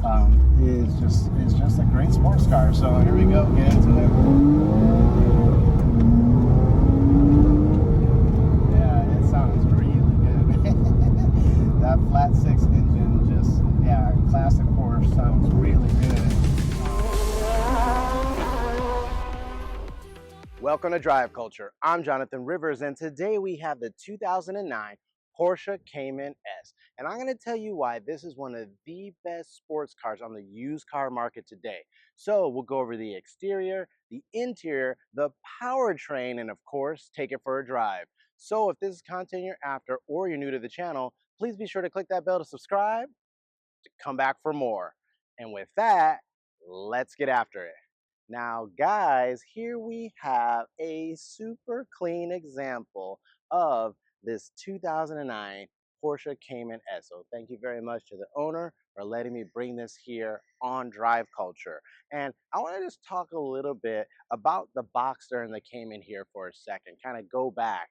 Is just a great sports car. So here we go, get into it. Yeah, it sounds really good. That flat six engine, just yeah, classic Porsche sounds really good. Welcome to Drive Culture. I'm Jonathan Rivers, and today we have the 2009 Porsche Cayman S. And I'm going to tell you why this is one of the best sports cars on the used car market today. So we'll go over the exterior, the interior, the powertrain, and of course, take it for a drive. So if this is content you're after or you're new to the channel, please be sure to click that bell to subscribe to come back for more. And with that, let's get after it. Now, guys, here we have a super clean example of this 2009 Porsche Cayman S. So thank you very much to the owner for letting me bring this here on Drive Culture. And I want to just talk a little bit about the Boxster and the Cayman here for a second, kind of go back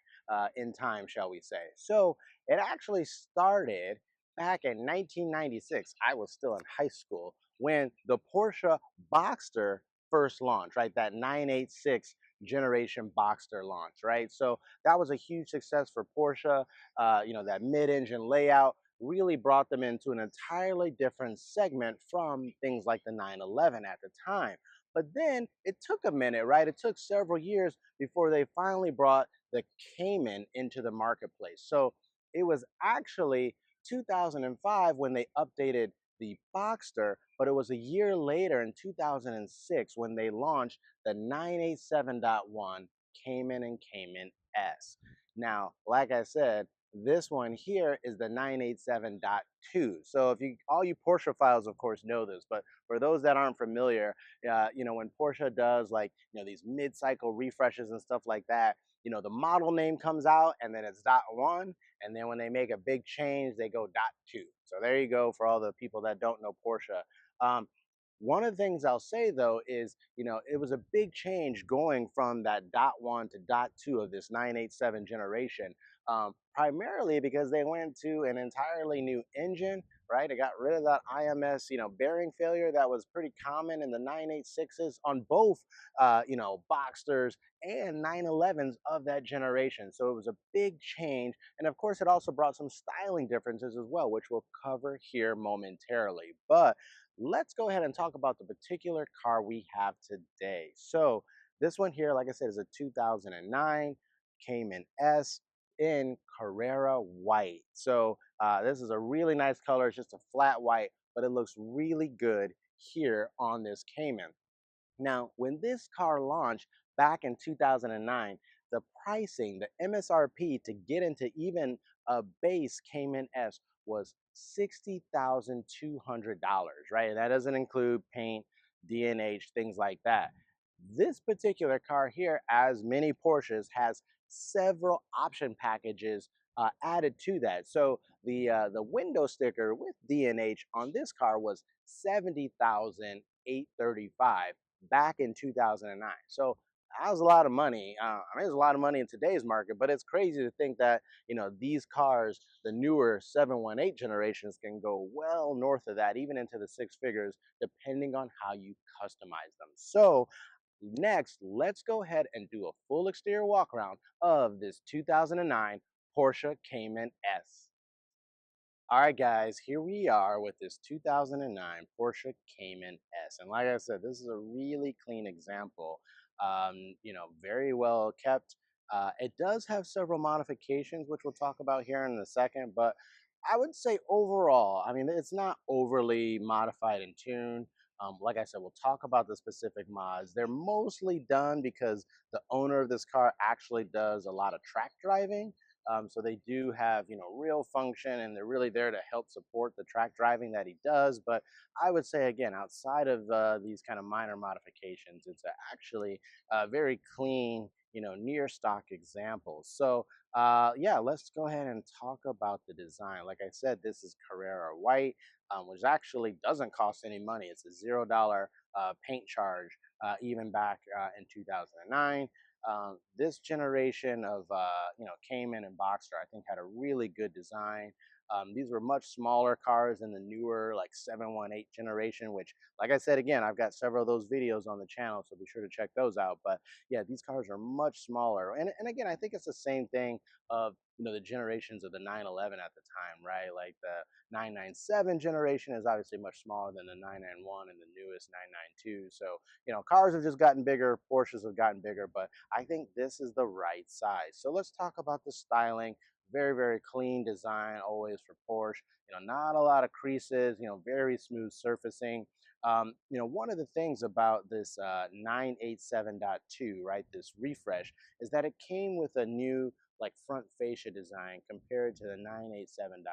in time, shall we say. So it actually started back in 1996. I was still in high school when the Porsche Boxster first launch, right? That 986 generation Boxster launch, right? So that was a huge success for Porsche. That mid-engine layout really brought them into an entirely different segment from things like the 911 at the time. But then it took a minute, right? It took several years before they finally brought the Cayman into the marketplace. So it was actually 2005 when they updated the Boxster, but it was a year later in 2006 when they launched the 987.1 Cayman and Cayman S. Now, like I said, this one here is the 987.2. So if you, all you Porsche files, of course, know this, but for those that aren't familiar, when Porsche does like, these mid-cycle refreshes and stuff like that, the model name comes out and then it's .1, and then when they make a big change, they go .2. So there you go for all the people that don't know Porsche. One of the things I'll say though is, it was a big change going from that .1 to .2 of this 987 generation, primarily because they went to an entirely new engine, right? It got rid of that IMS, bearing failure that was pretty common in the 986s on both, Boxsters and 911s of that generation. So it was a big change. And of course, it also brought some styling differences as well, which we'll cover here momentarily. But let's go ahead and talk about the particular car we have today. So this one here, like I said, is a 2009 Cayman S in Carrera white. So this is a really nice color. It's just a flat white, but it looks really good here on this Cayman. Now, when this car launched back in 2009, the pricing, the MSRP to get into even a base Cayman S was $60,200, right? And that doesn't include paint, D&H, things like that. This particular car here, as many Porsches, has several option packages added to that. So the window sticker with D&H on this car was $70,835 back in 2009. So that was a lot of money. It's a lot of money in today's market, but it's crazy to think that, these cars, the newer 718 generations, can go well north of that, even into the six figures, depending on how you customize them. So next, let's go ahead and do a full exterior walk around of this 2009 Porsche Cayman S. All right, guys, here we are with this 2009 Porsche Cayman S. And like I said, this is a really clean example, very well kept. It does have several modifications, which we'll talk about here in a second, but I would say overall, it's not overly modified and tuned. Like I said, we'll talk about the specific mods. They're mostly done because the owner of this car actually does a lot of track driving. So they do have, real function, and they're really there to help support the track driving that he does. But I would say, again, outside of these kind of minor modifications, it's actually a very clean, near stock example. So yeah, let's go ahead and talk about the design. Like I said, this is Carrera white, which actually doesn't cost any money. It's a $0 paint charge, even back in 2009. This generation of Cayman and Boxster, I think, had a really good design. These were much smaller cars than the newer like 718 generation, which, like I said, again, I've got several of those videos on the channel, so be sure to check those out. But yeah, these cars are much smaller. And again, I think it's the same thing of, the generations of the 911 at the time, right? Like the 997 generation is obviously much smaller than the 991 and the newest 992. So, cars have just gotten bigger, Porsches have gotten bigger, but I think this is the right size. So let's talk about the styling. Very, very clean design always for Porsche. Not a lot of creases, very smooth surfacing. One of the things about this 987.2, right, this refresh, is that it came with a new like front fascia design compared to the 987.1.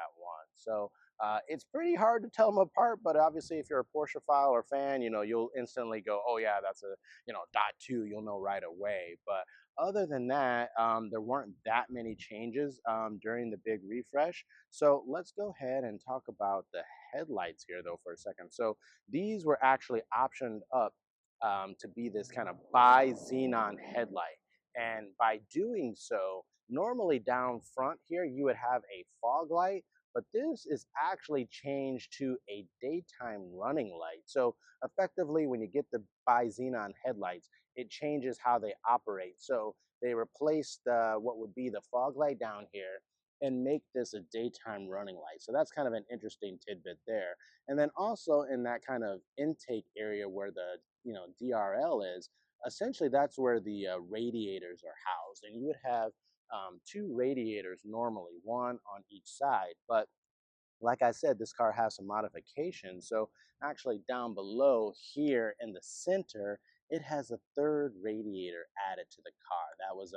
So it's pretty hard to tell them apart, but obviously if you're a Porsche file or fan, you'll instantly go, oh yeah, that's a, dot two, you'll know right away. But other than that, there weren't that many changes during the big refresh. So let's go ahead and talk about the headlights here though for a second. So these were actually optioned up to be this kind of bi-xenon headlight. And by doing so, normally down front here, you would have a fog light, but this is actually changed to a daytime running light. So effectively, when you get the bi-xenon headlights, it changes how they operate. So they replaced what would be the fog light down here and make this a daytime running light. So that's kind of an interesting tidbit there. And then also in that kind of intake area where the DRL is, essentially that's where the radiators are housed, and you would have two radiators normally, one on each side. But like I said, this car has some modifications. So actually down below here in the center, it has a third radiator added to the car. That was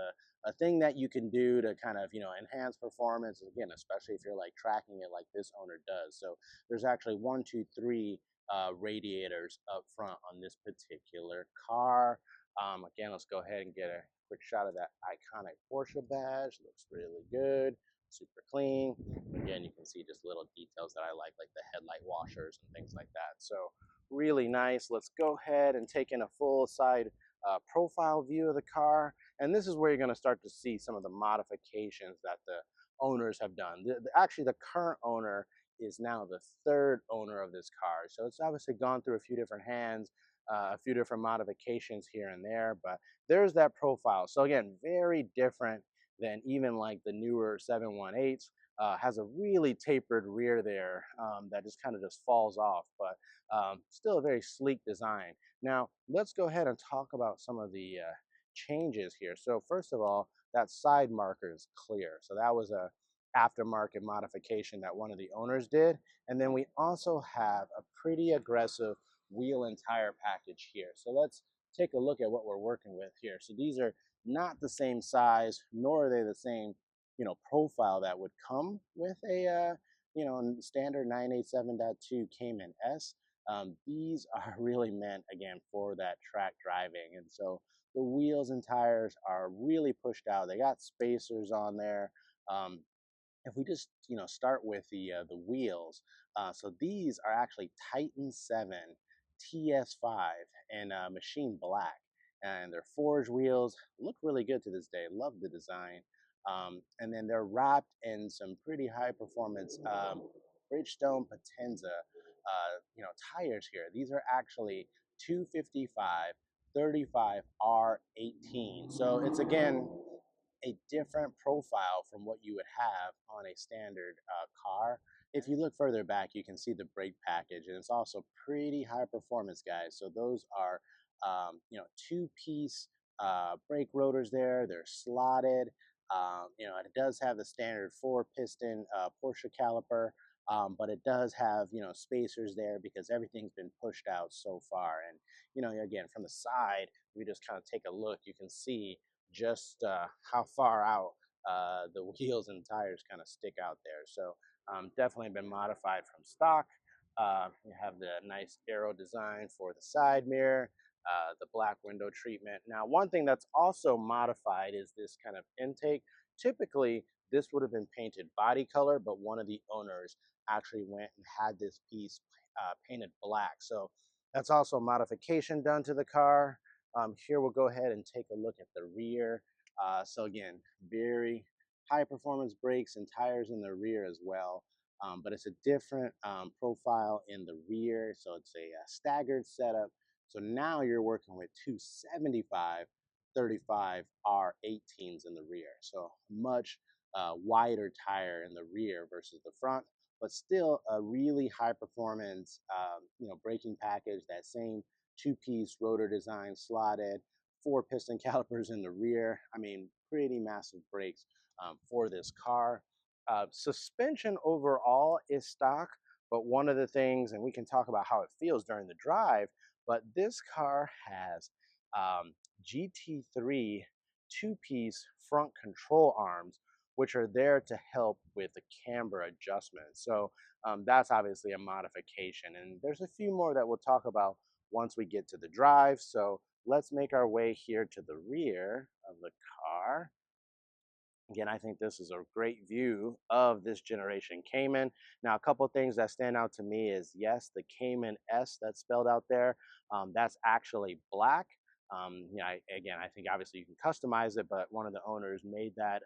a thing that you can do to kind of, enhance performance. Again, especially if you're like tracking it like this owner does. So there's actually one, two, three radiators up front on this particular car. Again, let's go ahead and get a quick shot of that iconic Porsche badge. Looks really good, super clean. Again, you can see just little details that I like the headlight washers and things like that. So really nice. Let's go ahead and take in a full side profile view of the car. And this is where you're going to start to see some of the modifications that the owners have done. Actually, the current owner is now the third owner of this car. So it's obviously gone through a few different hands, a few different modifications here and there, but there's that profile. So again, very different than even like the newer 718s. Has a really tapered rear there that just kind of just falls off, but still a very sleek design. Now, let's go ahead and talk about some of the changes here. So first of all, that side marker is clear. So that was a aftermarket modification that one of the owners did. And then we also have a pretty aggressive wheel and tire package here. So let's take a look at what we're working with here. So these are not the same size, nor are they the same, profile that would come with a, standard 987.2 Cayman S. These are really meant, again, for that track driving. And so the wheels and tires are really pushed out. They got spacers on there. If we just start with the wheels, so these are actually Titan 7 TS5 and machine black, and they're forged wheels. Look really good to this day. Love the design. And then they're wrapped in some pretty high performance Bridgestone Potenza tires here. These are actually 255 35 R18. So it's again a different profile from what you would have on a standard car. If you look further back, you can see the brake package, and it's also pretty high performance, guys. So those are, two-piece brake rotors there. They're slotted. It does have the standard four-piston Porsche caliper, but it does have, spacers there because everything's been pushed out so far. And, again, from the side, we just kind of take a look, you can see just how far out the wheels and tires kind of stick out there. So definitely been modified from stock. You have the nice aero design for the side mirror, the black window treatment. Now, one thing that's also modified is this kind of intake. Typically, this would have been painted body color, but one of the owners actually went and had this piece painted black. So that's also a modification done to the car. Here we'll go ahead and take a look at the rear. So again, very high performance brakes and tires in the rear as well. but it's a different profile in the rear. So it's a staggered setup. So now you're working with two 75 35 R18s in the rear. So much wider tire in the rear versus the front, but still a really high performance, braking package. That same two-piece rotor design slotted, four piston calipers in the rear. I mean, pretty massive brakes for this car. Suspension overall is stock, but one of the things, and we can talk about how it feels during the drive, but this car has GT3 two-piece front control arms, which are there to help with the camber adjustment. So that's obviously a modification. And there's a few more that we'll talk about once we get to the drive. So let's make our way here to the rear of the car. Again, I think this is a great view of this generation Cayman. Now, a couple of things that stand out to me is, yes, the Cayman S that's spelled out there, that's actually black. Again, I think obviously you can customize it, but one of the owners made that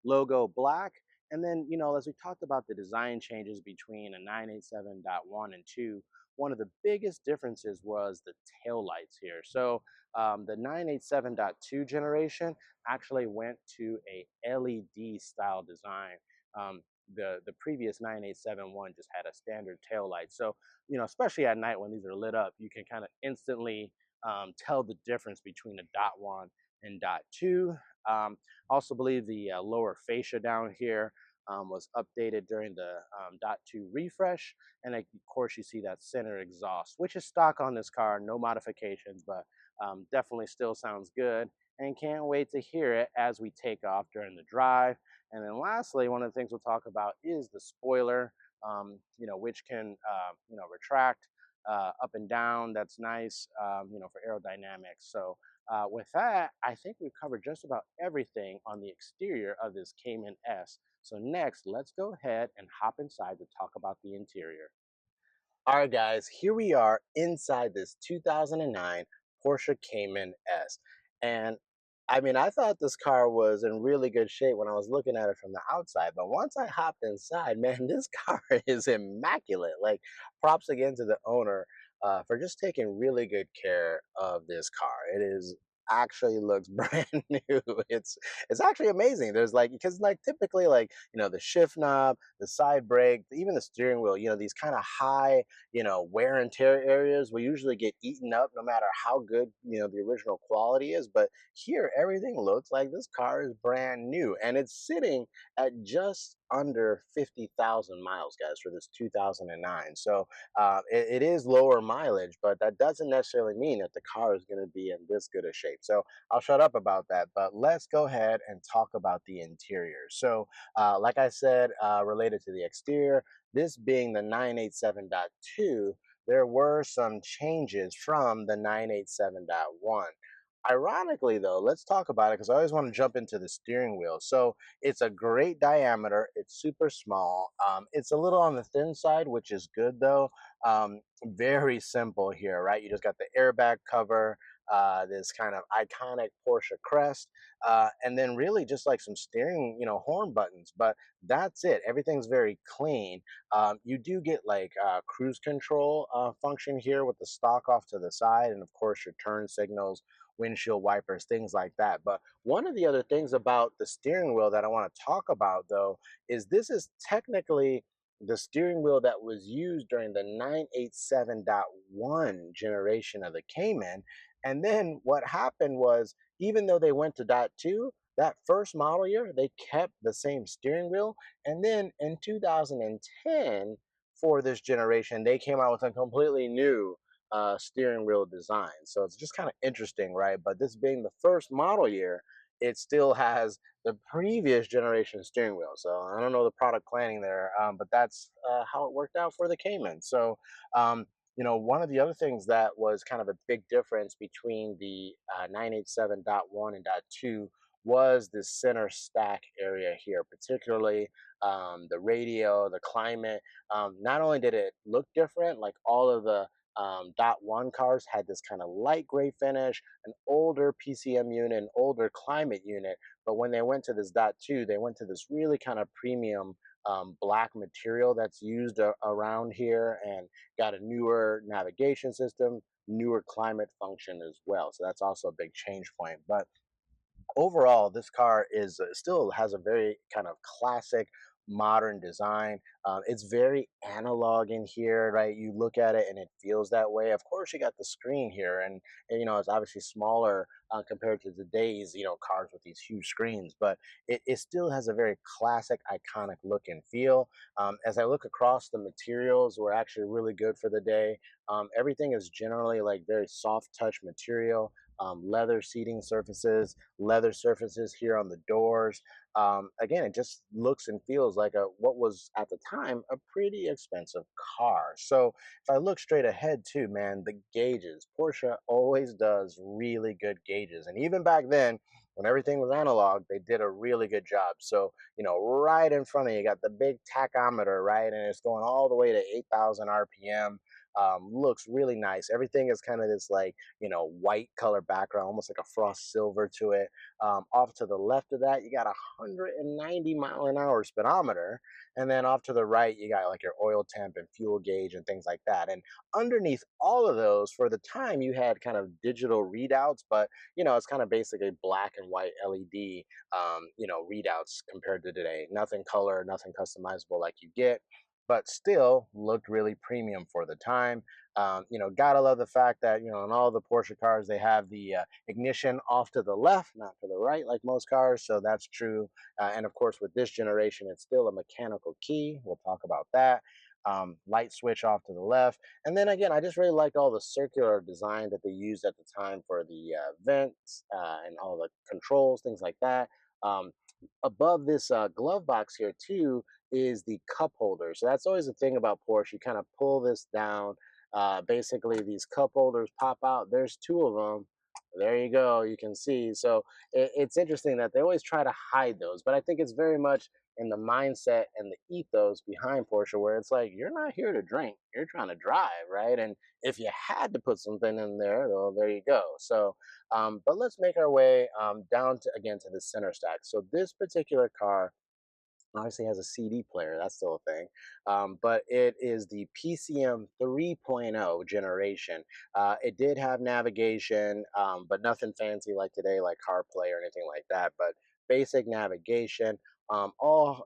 logo black. And then, as we talked about the design changes between a 987.1 and 2, one of the biggest differences was the tail lights here. So the 987.2 generation actually went to a LED style design. The previous 987.1 just had a standard tail light. So, especially at night when these are lit up, you can kind of instantly tell the difference between a dot one and dot two. Also believe the lower fascia down here was updated during the dot two refresh. And of course you see that center exhaust, which is stock on this car, no modifications, but definitely still sounds good, and can't wait to hear it as we take off during the drive. And then lastly, one of the things we'll talk about is the spoiler, which can, retract up and down. That's nice, for aerodynamics. So with that, I think we've covered just about everything on the exterior of this Cayman S. So next, let's go ahead and hop inside to talk about the interior. All right, guys, here we are inside this 2009 Porsche Cayman S. And I mean, I thought this car was in really good shape when I was looking at it from the outside. But once I hopped inside, man, this car is immaculate. Like, props again to the owner for just taking really good care of this car. It is actually looks brand new. It's actually amazing. There's like, because like typically like, the shift knob, the side brake, even the steering wheel, these kind of high, wear and tear areas will usually get eaten up no matter how good, the original quality is. But here, everything looks like this car is brand new, and it's sitting at just under 50,000 miles, guys, for this 2009. So it is lower mileage, but that doesn't necessarily mean that the car is going to be in this good a shape. So I'll shut up about that, but let's go ahead and talk about the interior. So, like I said, related to the exterior, this being the 987.2, there were some changes from the 987.1. Ironically, though, let's talk about it because I always want to jump into the steering wheel. So it's a great diameter. It's super small. It's a little on the thin side, which is good, though. Very simple here, right? You just got the airbag cover, this kind of iconic Porsche crest, and then really just like some steering, horn buttons. But that's it. Everything's very clean. You do get like cruise control function here with the stalk off to the side, and of course your turn signals, windshield wipers, things like that. But one of the other things about the steering wheel that I want to talk about, though, is this is technically the steering wheel that was used during the 987.1 generation of the Cayman. And then what happened was, even though they went to dot two, that first model year, they kept the same steering wheel. And then in 2010, for this generation, they came out with a completely new steering wheel design. So it's just kind of interesting, right? But this being the first model year, it still has the previous generation steering wheel. So I don't know the product planning there, but that's how it worked out for the Cayman. So, one of the other things that was kind of a big difference between the 987.1 and dot two was the center stack area here, particularly the radio, the climate. Not only did it look different, like all of the dot one cars had this kind of light gray finish, an older PCM unit, an older climate unit. But when they went to this dot two, they went to this really kind of premium black material that's used around here, and got a newer navigation system, newer climate function as well. So that's also a big change point. But overall, this car is still has a very kind of classic modern design. It's very analog in here, right? You look at it and it feels that way. Of course, you got the screen here, and it's obviously smaller compared to today's cars with these huge screens, but it still has a very classic, iconic look and feel. As I look across, the materials were actually really good for the day. Everything is generally like very soft touch material. Leather seating surfaces, leather surfaces here on the doors. Again, it just looks and feels like a what was at the time a pretty expensive car. So if I look straight ahead too, man, the gauges. Porsche always does really good gauges, and even back then, when everything was analog, they did a really good job. So right in front of you, you got the big tachometer, right, and it's going all the way to 8,000 RPM. Looks really nice. Everything is kind of this like white color background, almost like a frost silver to it. Off to the left of that, you got a 190-mile-an-hour speedometer, and then off to the right, you got like your oil temp and fuel gauge and things like that. And underneath all of those, for the time, you had kind of digital readouts, but it's kind of basically black and white LED, readouts compared to today. Nothing color, nothing customizable like you get, but still looked really premium for the time. Gotta love the fact that in all the Porsche cars they have the ignition off to the left, not to the right, like most cars. So that's true. And of course, with this generation, it's still a mechanical key. We'll talk about that. Light switch off to the left, and then again, I just really liked all the circular design that they used at the time for the vents and all the controls, things like that. Um, Above this glove box here too is the cup holder. So that's always the thing about Porsche. You kind of pull this down. Basically, these cup holders pop out. There's two of them. There you go. You can see. So it's interesting that they always try to hide those, but I think it's very much in the mindset and the ethos behind Porsche, where it's like you're not here to drink, you're trying to drive, right? And if you had to put something in there, well, there you go. So, but let's make our way down to again to the center stack. So this particular car obviously has a CD player. That's still a thing. But it is the PCM 3.0 generation. It did have navigation, but nothing fancy like today, like CarPlay or anything like that. But basic navigation, all,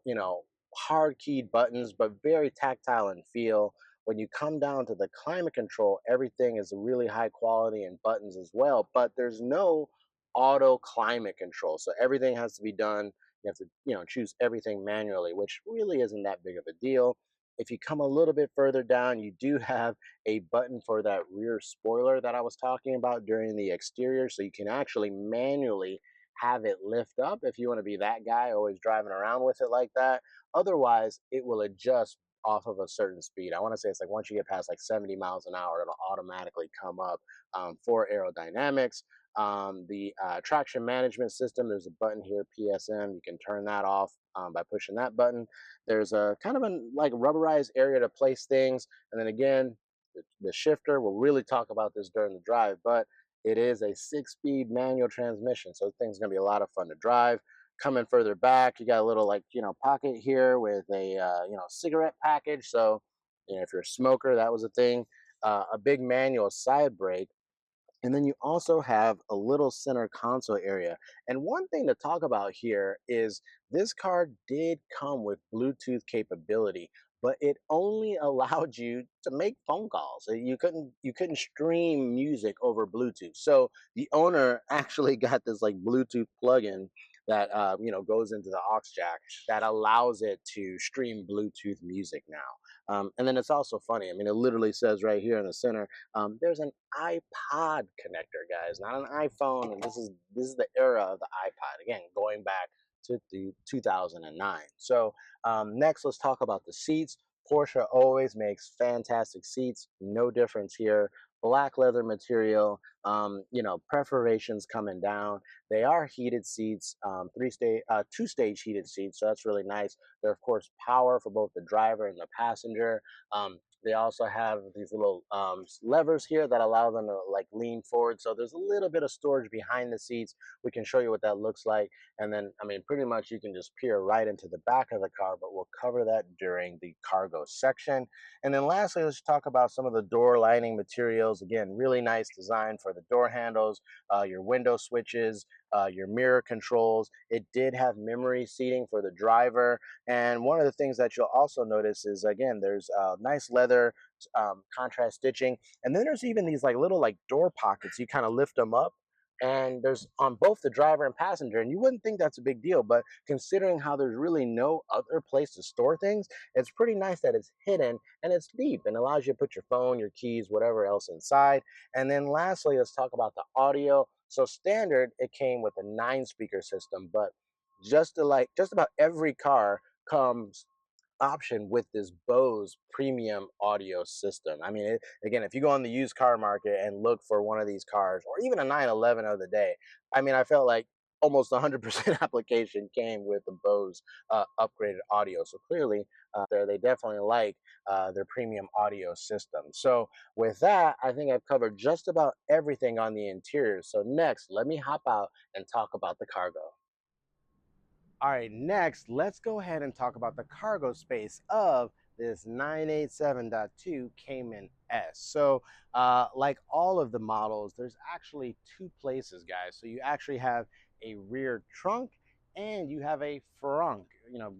hard keyed buttons, but very tactile in feel. When you come down to the climate control, everything is really high quality in buttons as well, but there's no auto climate control. So everything has to be done. You have to, choose everything manually, which really isn't that big of a deal. If you come a little bit further down, you do have a button for that rear spoiler that I was talking about during the exterior. So you can actually manually have it lift up if you want to be that guy always driving around with it like that. Otherwise, it will adjust off of a certain speed. I want to say it's like once you get past like 70 miles an hour, it'll automatically come up for aerodynamics. The traction management system, there's a button here, PSM. You can turn that off by pushing that button. There's a kind of a like rubberized area to place things. And then again, the shifter, we'll really talk about this during the drive, but it is a 6-speed manual transmission. So the thing's going to be a lot of fun to drive. Coming further back, you got a little like, pocket here with a, cigarette package. So, if you're a smoker, that was a thing. A big manual side brake, and then you also have a little center console area. And one thing to talk about here is this car did come with Bluetooth capability, but it only allowed you to make phone calls. You couldn't stream music over Bluetooth. So the owner actually got this like Bluetooth plugin that goes into the aux jack that allows it to stream Bluetooth music now. And then it's also funny. I mean, it literally says right here in the center, there's an iPod connector, guys, not an iPhone. And this is the era of the iPod. Again, going back to the 2009. So next, let's talk about the seats. Porsche always makes fantastic seats. No difference here. Black leather material. Perforations coming down. They are heated seats. Two-stage heated seats. So that's really nice. They're of course power for both the driver and the passenger. They also have these little levers here that allow them to like lean forward. So there's a little bit of storage behind the seats. We can show you what that looks like. And then, I mean, pretty much you can just peer right into the back of the car, but we'll cover that during the cargo section. And then lastly, let's talk about some of the door lining materials. Again, really nice design for the door handles, your window switches, your mirror controls. It did have memory seating for the driver, and one of the things that you'll also notice is, again, there's nice leather contrast stitching, and then there's even these like little like door pockets. You kind of lift them up, and there's on both the driver and passenger. And you wouldn't think that's a big deal, but considering how there's really no other place to store things, it's pretty nice that it's hidden and it's deep and allows you to put your phone, your keys, whatever else inside. And then lastly, let's talk about the audio. So standard, it came with a 9 speaker system, but just about every car comes option with this Bose premium audio system. I mean, again, if you go on the used car market and look for one of these cars, or even a 911 of the day, I mean, I felt like almost 100% application came with the Bose upgraded audio. So clearly, they definitely like their premium audio system. So with that, I think I've covered just about everything on the interior. So next, let me hop out and talk about the cargo. All right, next, let's go ahead and talk about the cargo space of this 987.2 Cayman S. So, like all of the models, there's actually two places, guys. So you actually have a rear trunk and you have a frunk,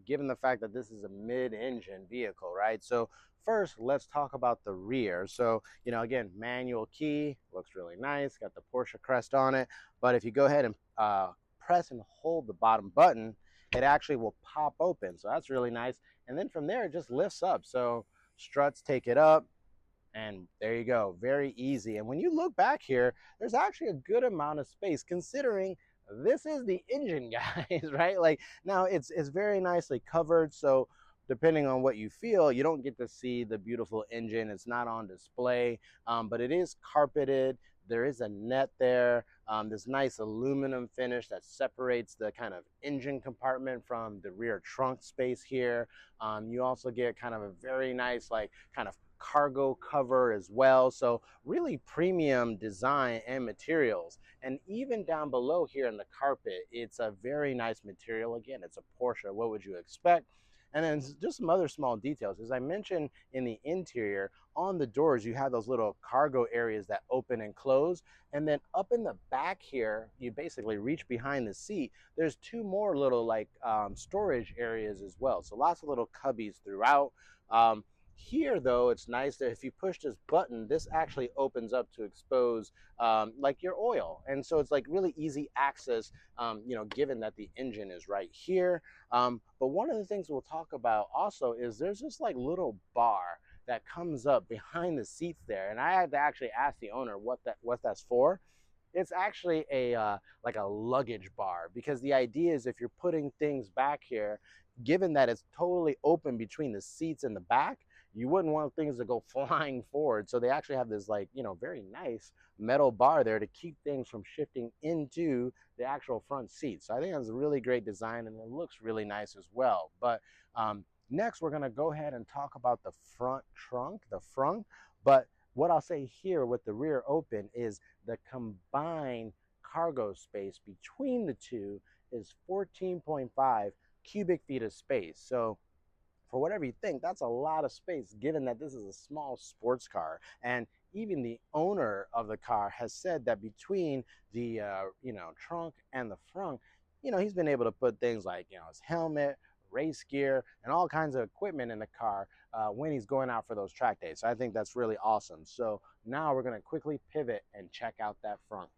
given the fact that this is a mid-engine vehicle, right? So first, let's talk about the rear. So, again, manual key, looks really nice, got the Porsche crest on it. But if you go ahead and press and hold the bottom button, it actually will pop open. So that's really nice. And then from there, it just lifts up. So struts take it up, and there you go. Very easy. And when you look back here, there's actually a good amount of space considering this is the engine, guys, right? Like now it's very nicely covered. So depending on what you feel, you don't get to see the beautiful engine. It's not on display, but it is carpeted. There is a net there. This nice aluminum finish that separates the kind of engine compartment from the rear trunk space here. You also get kind of a very nice, like, kind of cargo cover as well. So really premium design and materials. And even down below here in the carpet, it's a very nice material. Again, it's a Porsche. What would you expect? And then just some other small details. As I mentioned in the interior, on the doors, you have those little cargo areas that open and close. And then up in the back here, you basically reach behind the seat. There's two more little like storage areas as well. So lots of little cubbies throughout. Here, though, it's nice that if you push this button, this actually opens up to expose like your oil. And so it's like really easy access, given that the engine is right here. But one of the things we'll talk about also is there's this like little bar that comes up behind the seats there. And I had to actually ask the owner what that's for. It's actually a like a luggage bar, because the idea is if you're putting things back here, given that it's totally open between the seats and the back, you wouldn't want things to go flying forward. So they actually have this like, very nice metal bar there to keep things from shifting into the actual front seat. So I think that's a really great design, and it looks really nice as well. But next, we're going to go ahead and talk about the front trunk, the front. But what I'll say here with the rear open is the combined cargo space between the two is 14.5 cubic feet of space. So for whatever you think, that's a lot of space given that this is a small sports car. And even the owner of the car has said that between the trunk and the front, he's been able to put things like his helmet, race gear, and all kinds of equipment in the car when he's going out for those track days. So I think that's really awesome. So now we're going to quickly pivot and check out that front.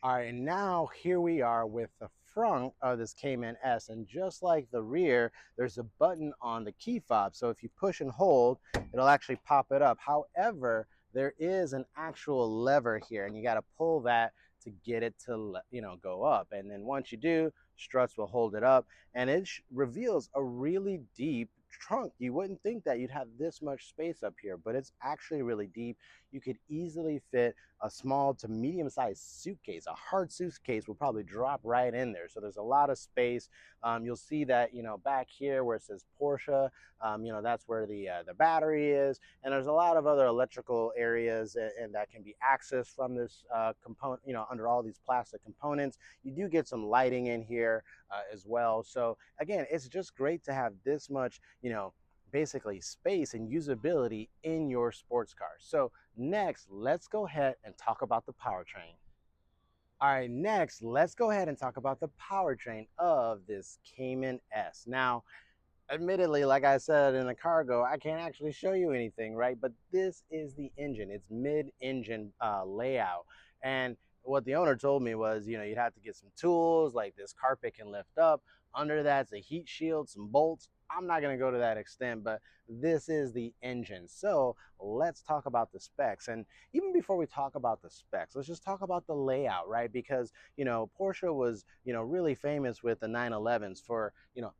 All right, now here we are with the front of this Cayman S, and just like the rear, there's a button on the key fob. So if you push and hold, it'll actually pop it up. However, there is an actual lever here, and you got to pull that to get it to go up. And then once you do, struts will hold it up, and it reveals a really deep trunk, you wouldn't think that you'd have this much space up here, but it's actually really deep. You could easily fit a small to medium-sized suitcase. A hard suitcase will probably drop right in there. So there's a lot of space. You'll see that, back here where it says Porsche, that's where the battery is. And there's a lot of other electrical areas and that can be accessed from this component, under all these plastic components. You do get some lighting in here as well. So again, it's just great to have this much, basically space and usability in your sports car. So next, let's go ahead and talk about the powertrain. All right, next, let's go ahead and talk about the powertrain of this Cayman S. Now, admittedly, like I said in the cargo, I can't actually show you anything, right? But this is the engine. It's mid-engine layout. And what the owner told me was, you'd have to get some tools, like this carpet can lift up. Under that's a heat shield, some bolts. I'm not going to go to that extent, but this is the engine. So let's talk about the specs. And even before we talk about the specs, let's just talk about the layout, right? Because, Porsche was, really famous with the 911s for,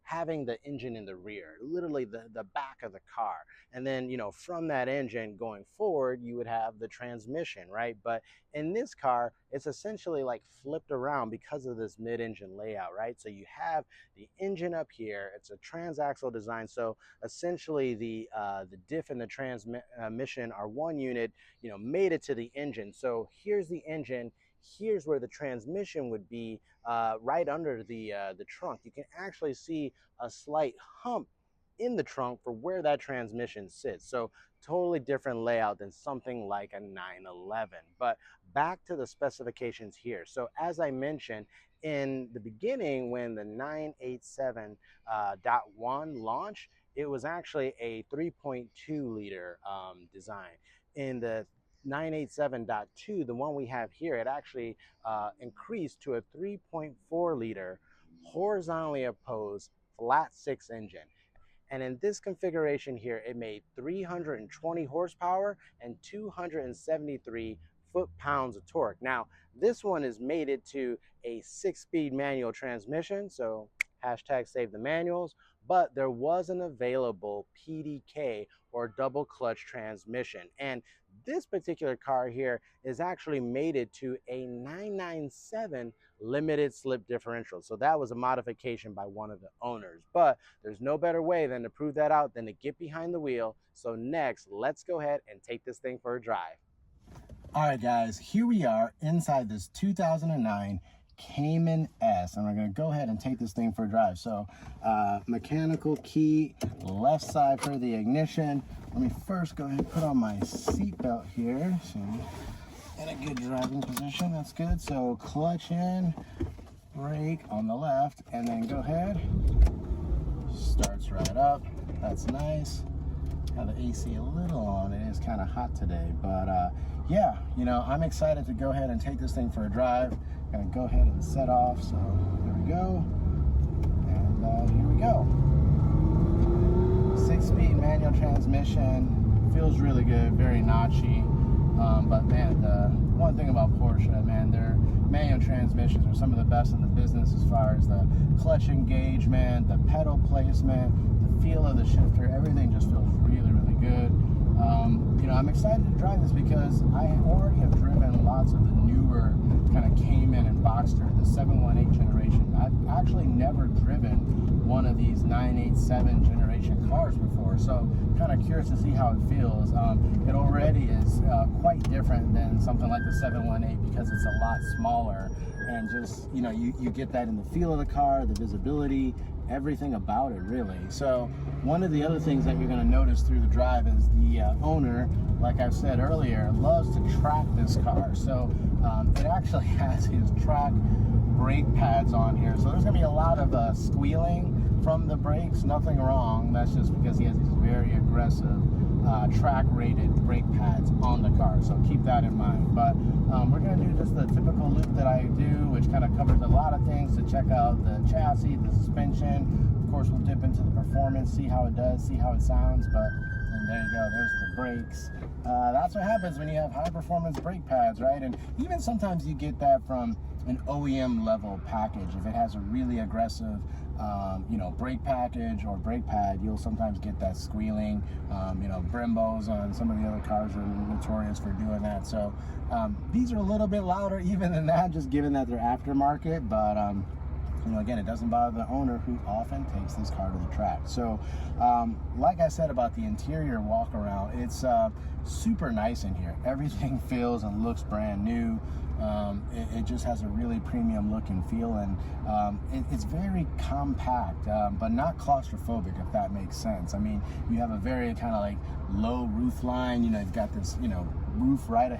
having the engine in the rear, literally the back of the car. And then, from that engine going forward, you would have the transmission, right? But in this car, it's essentially like flipped around because of this mid-engine layout, right? So you have the engine up here. It's a transaxle design. So essentially the diff and the transmission are one unit, made it to the engine. So here's the engine. Here's where the transmission would be, right under the trunk. You can actually see a slight hump in the trunk for where that transmission sits. So totally different layout than something like a 911. But back to the specifications here. So as I mentioned in the beginning, when the 987.1 launched, it was actually a 3.2 liter design. In the 987.2, the one we have here, it actually increased to a 3.4 liter horizontally opposed flat six engine. And in this configuration here, it made 320 horsepower and 273 foot-pounds of torque. Now, this one is mated to a 6-speed manual transmission, so hashtag save the manuals, but there was an available PDK or double clutch transmission. And this particular car here is actually mated to a 997 limited slip differential. So that was a modification by one of the owners, but there's no better way than to prove that out than to get behind the wheel. So next, let's go ahead and take this thing for a drive. All right, guys, here we are inside this 2009 Cayman S, and we're going to go ahead and take this thing for a drive. So mechanical key, left side for the ignition. Let me first go ahead and put on my seatbelt here, so in a good driving position. That's good. So clutch in, brake on the left, and then go ahead, starts right up. That's nice. Have the AC a little on. It is kind of hot today, but yeah, I'm excited to go ahead and take this thing for a drive. Gonna go ahead and set off. So there we go, and here we go. 6-speed manual transmission, feels really good, very notchy. But man, the one thing about Porsche, man, their manual transmissions are some of the best in the business as far as the clutch engagement, the pedal placement, the feel of the shifter. Everything just feels really, really good. I'm excited to drive this because I already have driven lots of the newer kind of Cayman and Boxster, the 718 generation. I've actually never driven one of these 987 generation cars before, so kind of curious to see how it feels. It already is quite different than something like the 718 because it's a lot smaller, and just you get that in the feel of the car, the visibility, everything about it really. So one of the other things that you're going to notice through the drive is the owner, like I've said earlier, loves to track this car. So it actually has his track brake pads on here, so there's going to be a lot of squealing from the brakes. Nothing wrong, that's just because he has these very aggressive track rated brake pads on the car, so keep that in mind. But we're going to do just the typical loop that I do, which kind of covers a lot of things, to check out the chassis, the suspension. Of course, we'll dip into the performance, see how it does, see how it sounds. But and there you go, there's the brakes. That's what happens when you have high performance brake pads, right? And even sometimes you get that from an OEM level package if it has a really aggressive you know, brake package or brake pad, you'll sometimes get that squealing. You know, Brembos on some of the other cars are notorious for doing that. So these are a little bit louder even than that, just given that they're aftermarket. But you know, again, it doesn't bother the owner, who often takes this car to the track. So like I said about the interior walk around, it's super nice in here. Everything feels and looks brand new. It just has a really premium look and feel, and it's very compact, but not claustrophobic, if that makes sense. I mean, you have a very kind of like low roof line. You know, you've got this, you know, roof right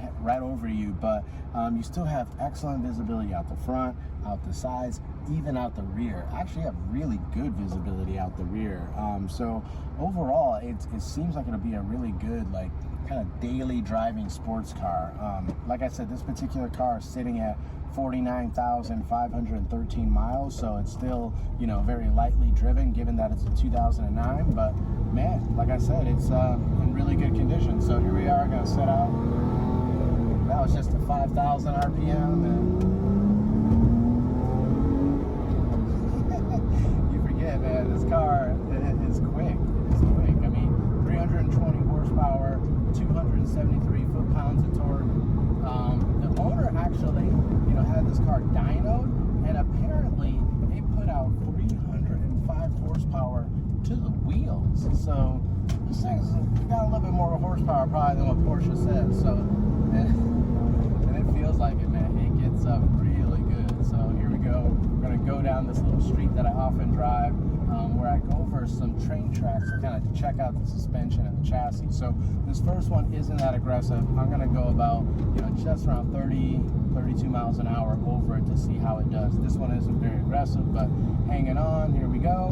over you, but you still have excellent visibility out the front, out the sides, even out the rear. I actually have really good visibility out the rear. So overall, it seems like it'll be a really good, like, kind of daily driving sports car. Like I said, this particular car is sitting at 49,513 miles, so it's still, you know, very lightly driven, given that it's a 2009. But man, like I said, it's in really good condition. So here we are, gonna set out. That was just a 5,000 RPM, and you forget, man, this car is quick. It's quick. I mean, 320 horsepower, 273 foot-pounds of torque. The owner actually, you know, had this car dynoed, and apparently it put out 305 horsepower to the wheels. So this thing's got a little bit more horsepower probably than what Porsche says. So, and it feels like it, man. It gets up really good. So here we go. We're gonna go down this little street that I often drive, where I go over some train tracks to kind of check out the suspension and the chassis. So this first one isn't that aggressive. I'm gonna go about, you know, just around 32 miles an hour over it to see how it does. This one isn't very aggressive, but hanging on. Here we go.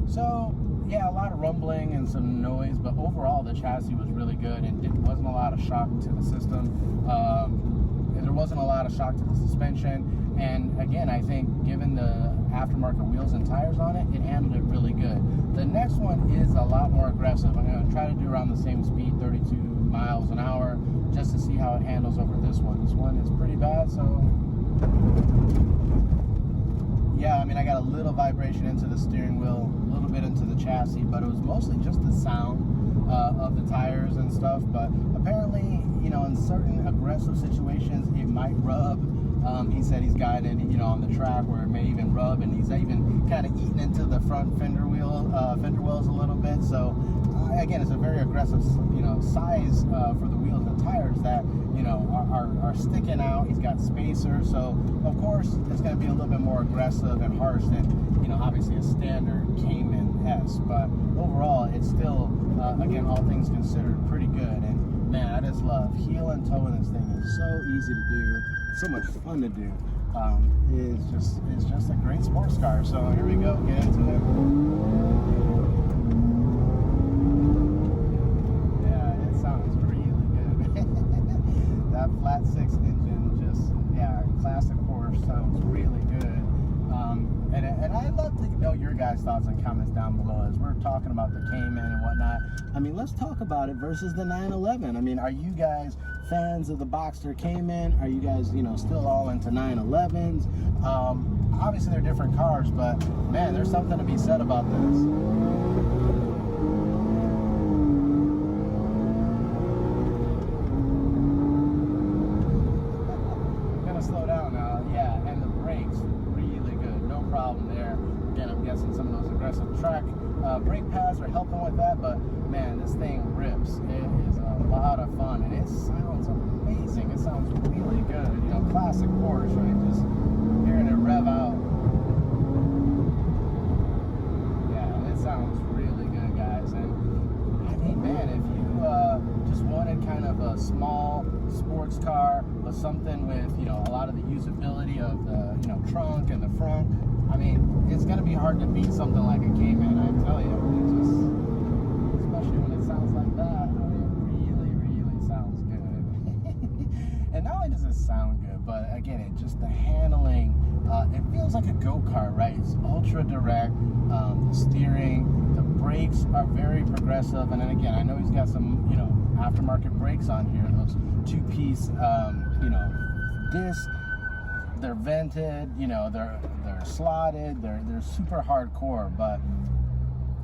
So yeah, a lot of rumbling and some noise, but overall the chassis was really good, and it wasn't a lot of shock to the system. There wasn't a lot of shock to the suspension, and again, I think given the aftermarket wheels and tires on it, it handled it really good. The next one is a lot more aggressive. I'm going to try to do around the same speed, 32 miles an hour, just to see how it handles over this one. This one is pretty bad, so yeah, I mean, I got a little vibration into the steering wheel, a little bit into the chassis, but it was mostly just the sound of the tires and stuff. But apparently, you know, in certain aggressive situations, it might rub. He said he's gotten it, you know, on the track where it may even rub, and he's even kind of eaten into the front fender wells a little bit. So again, it's a very aggressive, you know, size for the wheels and tires that, you know, are sticking out. He's got spacers, so of course it's going to be a little bit more aggressive and harsh than, you know, obviously a standard Cayman S. But overall, it's still, again, all things considered, pretty good. And man, I just love heel and toeing this thing. It's so easy to do, so much fun to do. It's just a great sports car. So here we go, get into it. Yeah, it sounds really good. That flat six engine, just, yeah, classic Porsche, sounds really good. And I'd love to know your guys' thoughts and comments down below as we're talking about the Cayman and whatnot. I mean, let's talk about it versus the 911. I mean, are you guys fans of the Boxster Cayman? Are you guys, you know, still all into 911s? Obviously, they're different cars, but man, there's something to be said about this. Slow down now, yeah, and the brakes really good, no problem there. Again, I'm guessing some of those aggressive track brake pads are helping with that, but man, this thing rips. It is a lot of fun, and it sounds amazing. It sounds really good. You know, classic Porsche, right? Just hearing it rev out. Yeah, it sounds really good, guys. And I mean, man, if you just wanted kind of a small sports car, but something with, you know, a lot of the usability of the, you know, trunk and the front, I mean, it's going to be hard to beat something like a Cayman, I tell you. It just, especially when it sounds like that, I mean, it really, really sounds good. And not only does it sound good, but again, it just, the handling, it feels like a go-kart, right? It's ultra direct, the steering, the brakes are very progressive, and then again, I know he's got some, you know, aftermarket brakes on here, those two-piece, you know, discs. they're vented, you know, they're slotted, they're super hardcore, but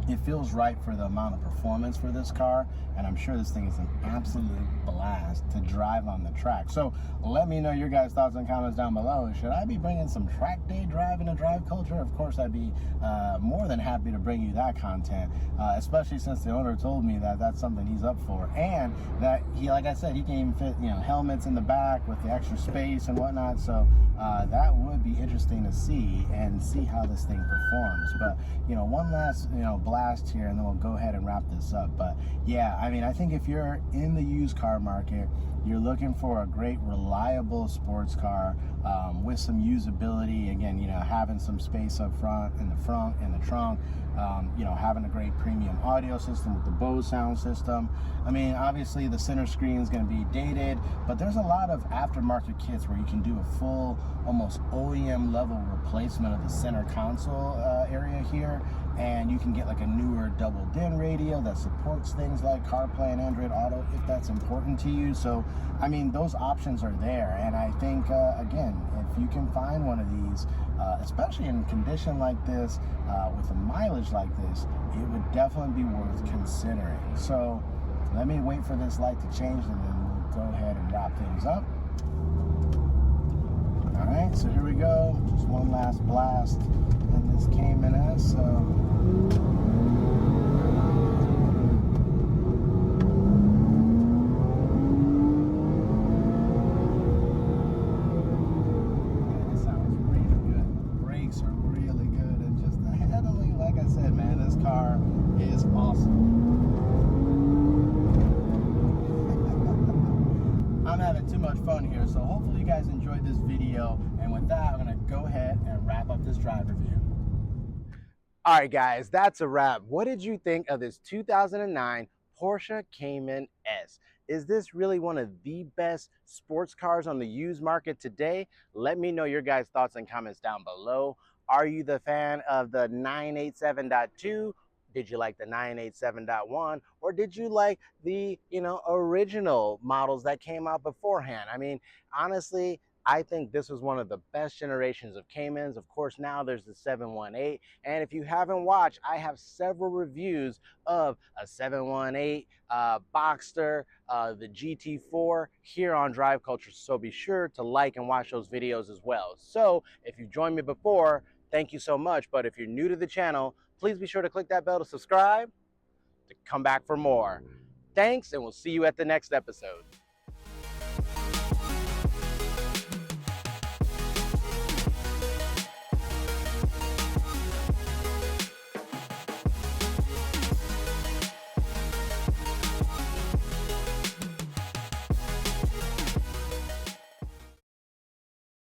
it feels right for the amount of performance for this car, and I'm sure this thing is an absolute blast to drive on the track. So let me know your guys' thoughts and comments down below. Should I be bringing some track day driving to Drive Culture? Of course, I'd be more than happy to bring you that content, especially since the owner told me that that's something he's up for, and that he, like I said, he can even fit, you know, helmets in the back with the extra space and whatnot. So that would be interesting to see how this thing performs. But you know, one last, you know, blast here, and then we'll go ahead and wrap this up. But yeah, I mean, I think if you're in the used car market, you're looking for a great, reliable sports car with some usability. Again, you know, having some space up front, in the trunk, you know, having a great premium audio system with the Bose sound system. I mean, obviously the center screen is going to be dated, but there's a lot of aftermarket kits where you can do a full, almost OEM level replacement of the center console area here, and you can get like a newer double din radio that supports things like CarPlay and Android Auto if that's important to you. So I mean, those options are there, and I think again, if you can find one of these, especially in condition like this, with a mileage like this, it would definitely be worth considering. So let me wait for this light to change, and then we'll go ahead and wrap things up. All right, so here we go. Just one last blast in this Cayman S. It sounds really good. The brakes are really good, and just the handling, like I said, man, this car is awesome. I'm having too much fun here, so hopefully you guys enjoyed this video, and with that, I'm going to go ahead and wrap up this drive review. All right, guys, that's a wrap. What did you think of this 2009 Porsche Cayman S? Is this really one of the best sports cars on the used market today? Let me know your guys' thoughts and comments down below. Are you the fan of the 987.2? Did you like the 987.1, or did you like the, you know, original models that came out beforehand? I mean, honestly, I think this was one of the best generations of Caymans. Of course, now there's the 718, and if you haven't watched, I have several reviews of a 718, Boxster, the GT4 here on Drive Culture, so be sure to like and watch those videos as well. So if you've joined me before, thank you so much, but if you're new to the channel, please be sure to click that bell to subscribe to come back for more. Thanks, and we'll see you at the next episode.